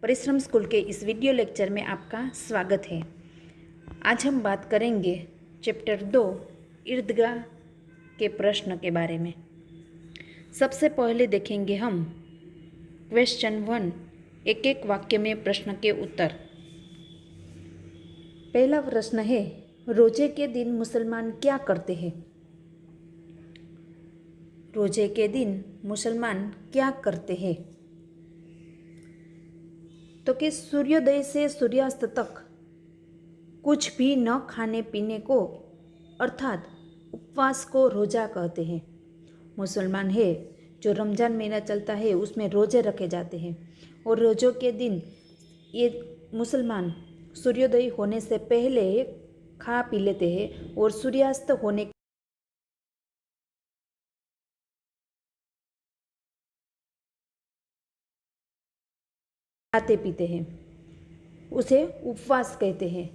परिश्रम स्कूल के इस वीडियो लेक्चर में आपका स्वागत है। आज हम बात करेंगे चैप्टर 2 ईर्दगाह के प्रश्न के बारे में। सबसे पहले देखेंगे हम क्वेश्चन 1, एक एक वाक्य में प्रश्न के उत्तर। पहला प्रश्न है, रोजे के दिन मुसलमान क्या करते हैं? रोजे के दिन मुसलमान क्या करते हैं? तो कि सूर्योदय से सूर्यास्त तक कुछ भी न खाने पीने को अर्थात उपवास को रोजा कहते हैं। मुसलमान है जो रमज़ान महीना चलता है उसमें रोजे रखे जाते हैं और रोज़ों के दिन ये मुसलमान सूर्योदय होने से पहले खा पी लेते हैं और सूर्यास्त होने खाते पीते हैं, उसे उपवास कहते हैं।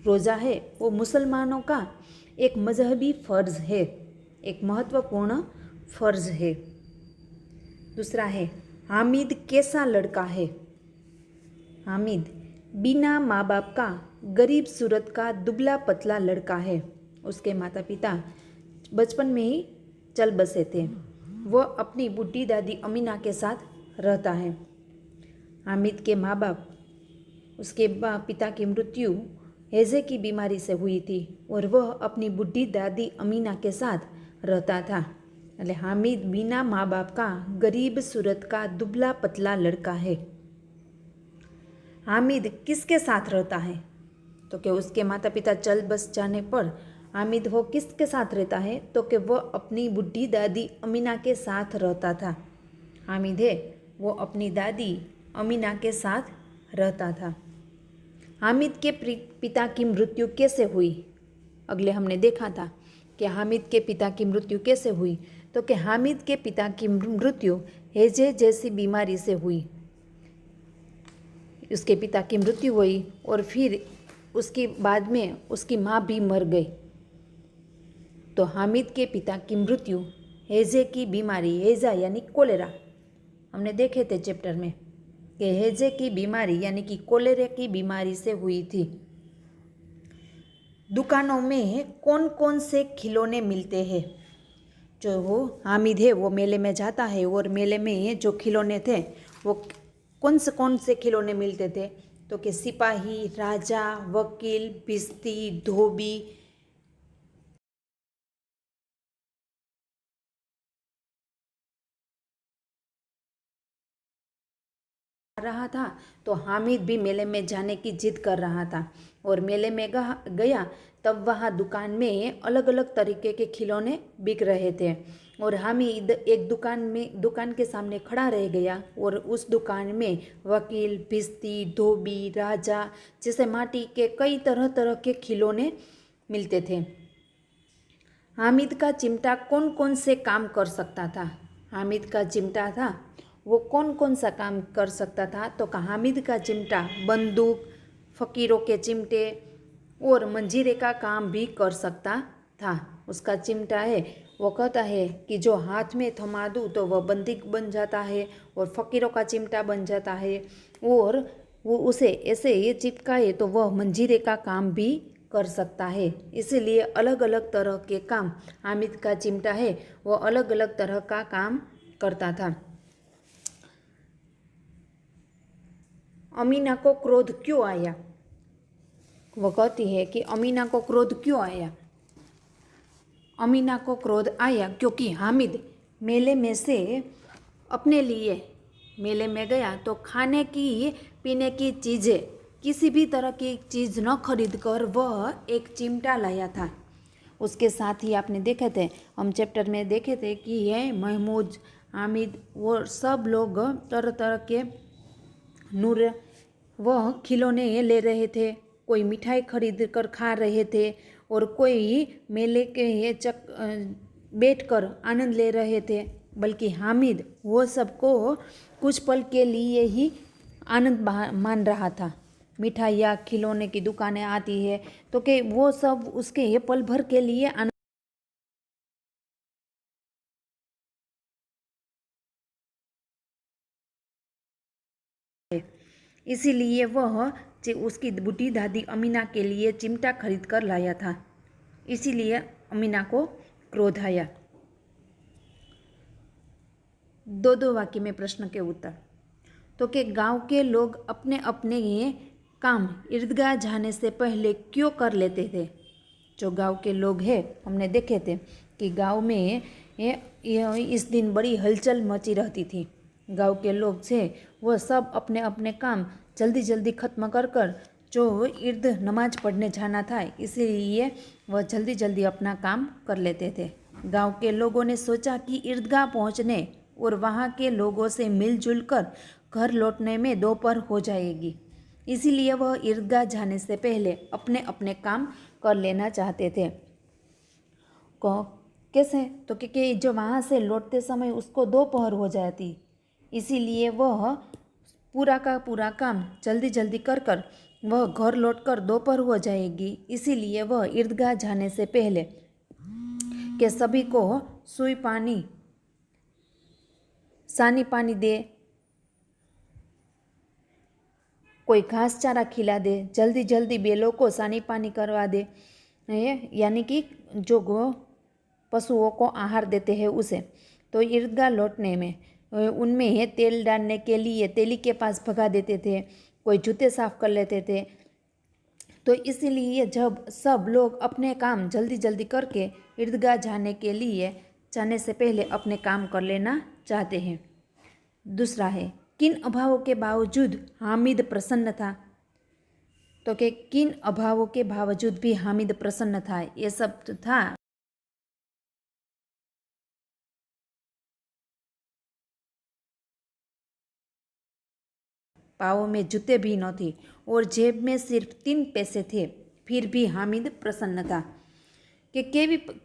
रोज़ा है वो मुसलमानों का एक मजहबी फ़र्ज़ है, एक महत्वपूर्ण फ़र्ज़ है। दूसरा है, हामिद कैसा लड़का है? हामिद बिना माँ बाप का गरीब सूरत का दुबला पतला लड़का है। उसके माता पिता बचपन में ही चल बसे थे। वह अपनी बूढ़ी दादी अमीना के साथ रहता है। हामिद के माँ बाप उसके पिता की मृत्यु हैज़े की बीमारी से हुई थी और वह अपनी बूढ़ी दादी अमीना के साथ रहता था। એટલે हामिद बिना माँ बाप का गरीब सूरत का दुबला पतला लड़का है। हामिद किसके साथ रहता है? तो कि उसके माता पिता चल बस जाने पर हामिद वो किसके साथ रहता है? तो कि वह अपनी बूढ़ी दादी अमीना के साथ रहता था। हामिद है वो अपनी दादी अमीना के साथ रहता था। हामिद के पिता की मृत्यु कैसे हुई? अगले हमने देखा था कि हामिद के पिता की मृत्यु कैसे हुई। तो कि हामिद के पिता की मृत्यु हैजे जैसी बीमारी से हुई। उसके पिता की मृत्यु हुई और फिर उसके बाद में उसकी माँ भी मर गई। तो हामिद के पिता की मृत्यु हैजे की बीमारी, हैजा यानी कोलेरा, हमने देखे थे चैप्टर में कि हैजे की बीमारी यानी कि कोलेरा की बीमारी से हुई थी। दुकानों में कौन कौन से खिलौने मिलते हैं? जो वो हामिद है वो मेले में जाता है और मेले में जो खिलौने थे वो कौन से खिलौने मिलते थे? तो कि सिपाही, राजा, वकील, भिश्ती, धोबी, रहा था। तो हामिद भी मेले में जाने की जिद कर रहा था और मेले में गया तब वहाँ दुकान में अलग अलग तरीके के खिलौने बिक रहे थे और हामिद एक दुकान के सामने खड़ा रह गया और उस दुकान में वकील, भिश्ती, धोबी, राजा जैसे माटी के कई तरह तरह के खिलौने मिलते थे। हामिद का चिमटा कौन कौन से काम कर सकता था? हामिद का चिमटा था वो कौन कौन सा काम कर सकता था? तो हामिद का चिमटा बंदूक, फ़कीरों के चिमटे और मंजीरे का काम भी कर सकता था। उसका चिमटा है वो कहता है कि जो हाथ में थमा दूँ तो वह बंदूक बन जाता है और फ़कीरों का चिमटा बन जाता है और वो उसे ऐसे ही चिपकाए तो वह मंजीरे का काम भी कर सकता है। इसीलिए अलग अलग तरह के काम हामिद का चिमटा है वो अलग अलग तरह का काम करता था। अमीना को क्रोध क्यों आया? वो कहती है कि अमीना को क्रोध क्यों आया? अमीना को क्रोध आया क्योंकि हामिद मेले में से अपने लिए मेले में गया तो खाने की पीने की चीज़ें किसी भी तरह की चीज़ न खरीद कर वह एक चिमटा लाया था। उसके साथ ही आपने देखे थे, हम चैप्टर में देखे थे कि यह महमूद, हामिद वो सब लोग तरह तरह के नूर वह खिलौने ले रहे थे, कोई मिठाई खरीद कर खा रहे थे और कोई मेले के बैठ कर आनंद ले रहे थे। बल्कि हामिद वो सबको कुछ पल के लिए ही आनंद मान रहा था। मिठाइयाँ, खिलौने की दुकानें आती है तो कि वो सब उसके पल भर के लिए आनंद। इसीलिए वह उसकी बूढ़ी दादी अमीना के लिए चिमटा खरीद कर लाया था। इसीलिए अमीना को क्रोध आया। दो वाक्य में प्रश्न के उत्तर। तो कि गांव के लोग अपने अपने ये काम ईदगाह जाने से पहले क्यों कर लेते थे। जो गांव के लोग हैं, हमने देखे थे कि गांव में इस दिन बड़ी हलचल मची रहती थी। गांव के लोग थे वह सब अपने अपने काम जल्दी जल्दी ख़त्म कर कर जो ईद नमाज पढ़ने जाना था, इसीलिए वह जल्दी जल्दी अपना काम कर लेते थे। गांव के लोगों ने सोचा कि ईदगाह पहुंचने और वहां के लोगों से मिलजुल कर घर लौटने में दोपहर हो जाएगी, इसीलिए वह ईदगाह जाने से पहले अपने अपने काम कर लेना चाहते थे। कैसे? तो क्योंकि जो वहाँ से लौटते समय उसको दोपहर हो जाती, इसीलिए वह पूरा का पूरा काम जल्दी जल्दी कर कर वह घर लौटकर दोपहर हो जाएगी, इसीलिए वह ईदगाह जाने से पहले के सभी को सुई पानी सानी पानी दे, कोई घास चारा खिला दे, जल्दी जल्दी बैलों को सानी पानी करवा दे, यानी कि जो पशुओं को आहार देते हैं उसे। तो ईदगाह लौटने में उनमें तेल डालने के लिए तेली के पास भगा देते थे, कोई जूते साफ कर लेते थे। तो इसीलिए जब सब लोग अपने काम जल्दी जल्दी करके ईदगाह जाने से पहले अपने काम कर लेना चाहते हैं। दूसरा है, किन अभावों के बावजूद हामिद प्रसन्न था। तो कि किन अभावों के बावजूद भी हामिद प्रसन्न था, ये सब था पाँव में जूते भी न थे और जेब में सिर्फ 3 पैसे थे, फिर भी हामिद प्रसन्न था। कि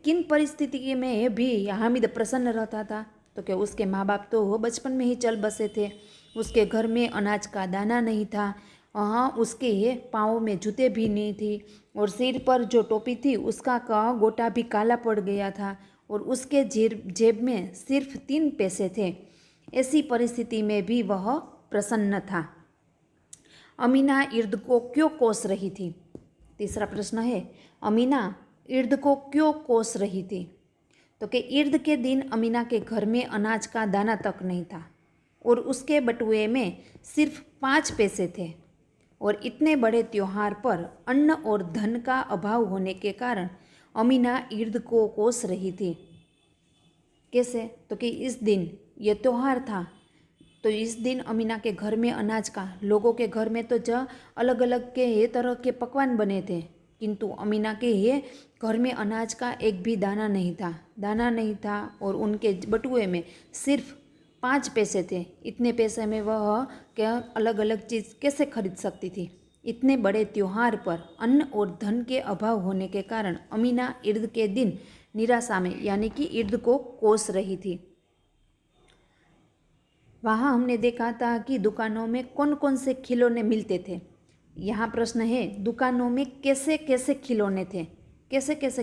किन परिस्थिति में भी हामिद प्रसन्न रहता था। तो कि उसके माँ बाप तो बचपन में ही चल बसे थे, उसके घर में अनाज का दाना नहीं था, हाँ उसके पाँव में जूते भी नहीं थी और सिर पर जो टोपी थी उसका गोटा भी काला पड़ गया था और उसके जेब में सिर्फ 3 पैसे थे। ऐसी परिस्थिति में भी वह प्रसन्न था। अमीना ईद को क्यों कोस रही थी। तीसरा प्रश्न है, अमीना ईद को क्यों कोस रही थी। तो कि ईद के दिन अमीना के घर में अनाज का दाना तक नहीं था और उसके बटुए में सिर्फ 5 पैसे थे और इतने बड़े त्योहार पर अन्न और धन का अभाव होने के कारण अमीना ईद को कोस रही थी। कैसे? तो कि इस दिन यह त्यौहार था, तो इस दिन अमीना के घर में अनाज का, लोगों के घर में तो अलग अलग के तरह के पकवान बने थे, किंतु अमीना के घर में अनाज का एक भी दाना नहीं था और उनके बटुए में सिर्फ 5 पैसे थे। इतने पैसे में वह क्या अलग अलग चीज़ कैसे खरीद सकती थी। इतने बड़े त्योहार पर अन्न और धन के अभाव होने के कारण अमीना ईद के दिन निराशा में यानी कि ईद को कोस रही थी। वहाँ हमने देखा था कि दुकानों में कौन कौन से खिलौने मिलते थे। यहाँ प्रश्न है, दुकानों में कैसे कैसे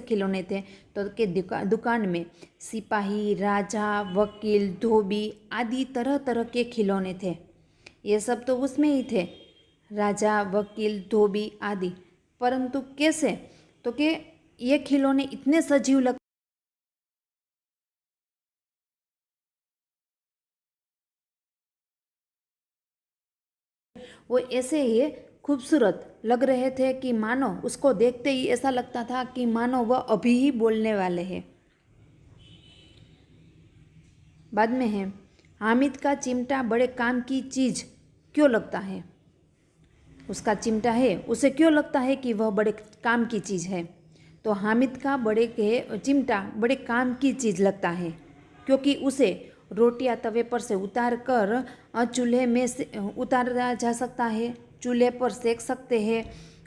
खिलौने थे। तो कि दुकान में सिपाही, राजा, वकील, धोबी आदि तरह तरह के खिलौने थे। ये सब तो उसमें ही थे, राजा, वकील, धोबी आदि। परंतु कैसे? तो कि ये खिलौने इतने सजीव लग वो ऐसे ही खूबसूरत लग रहे थे कि मानो उसको देखते ही ऐसा लगता था कि मानो वह अभी ही बोलने वाले हैं। बाद में है, हामिद का चिमटा बड़े काम की चीज़ क्यों लगता है। उसका चिमटा है, उसे क्यों लगता है कि वह बड़े काम की चीज़ है। तो हामिद का चिमटा बड़े काम की चीज़ लगता है क्योंकि उसे रोटियां तवे पर से उतार कर चूल्हे में से उतारा जा सकता है, चूल्हे पर सेक सकते हैं।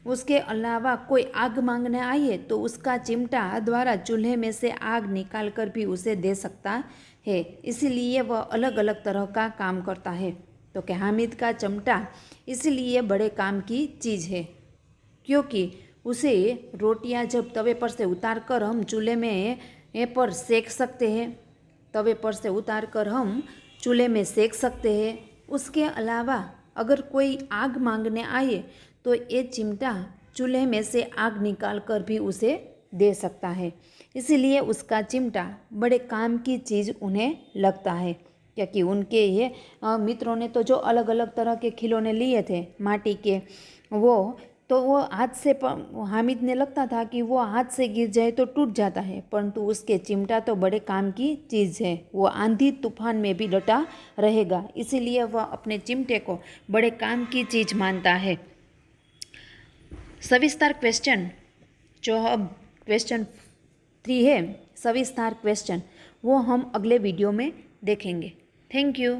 उसके अलावा कोई आग मांगने आए तो उसका चिमटा द्वारा चूल्हे में से आग निकाल कर भी उसे दे सकता है, इसीलिए वह अलग अलग तरह का काम करता है। तो कि हामिद का चिमटा इसलिए बड़े काम की चीज़ है क्योंकि उसे रोटियां जब तवे पर से उतार कर हम चूल्हे में पर सेक सकते हैं, तवे पर से उतार कर हम चूल्हे में सेक सकते हैं। उसके अलावा अगर कोई आग मांगने आए तो ये चिमटा चूल्हे में से आग निकाल कर भी उसे दे सकता है। इसीलिए उसका चिमटा बड़े काम की चीज़ उन्हें लगता है, क्योंकि उनके ये मित्रों ने तो जो अलग अलग तरह के खिलौने लिए थे माटी के, वो हाथ से हामिद ने लगता था कि वो हाथ से गिर जाए तो टूट जाता है, परंतु उसके चिमटा तो बड़े काम की चीज़ है, वो आंधी तूफान में भी डटा रहेगा। इसीलिए वह अपने चिमटे को बड़े काम की चीज़ मानता है। सविस्तार क्वेश्चन जो अब क्वेश्चन 3 है, सविस्तार क्वेश्चन, वो हम अगले वीडियो में देखेंगे। Thank you.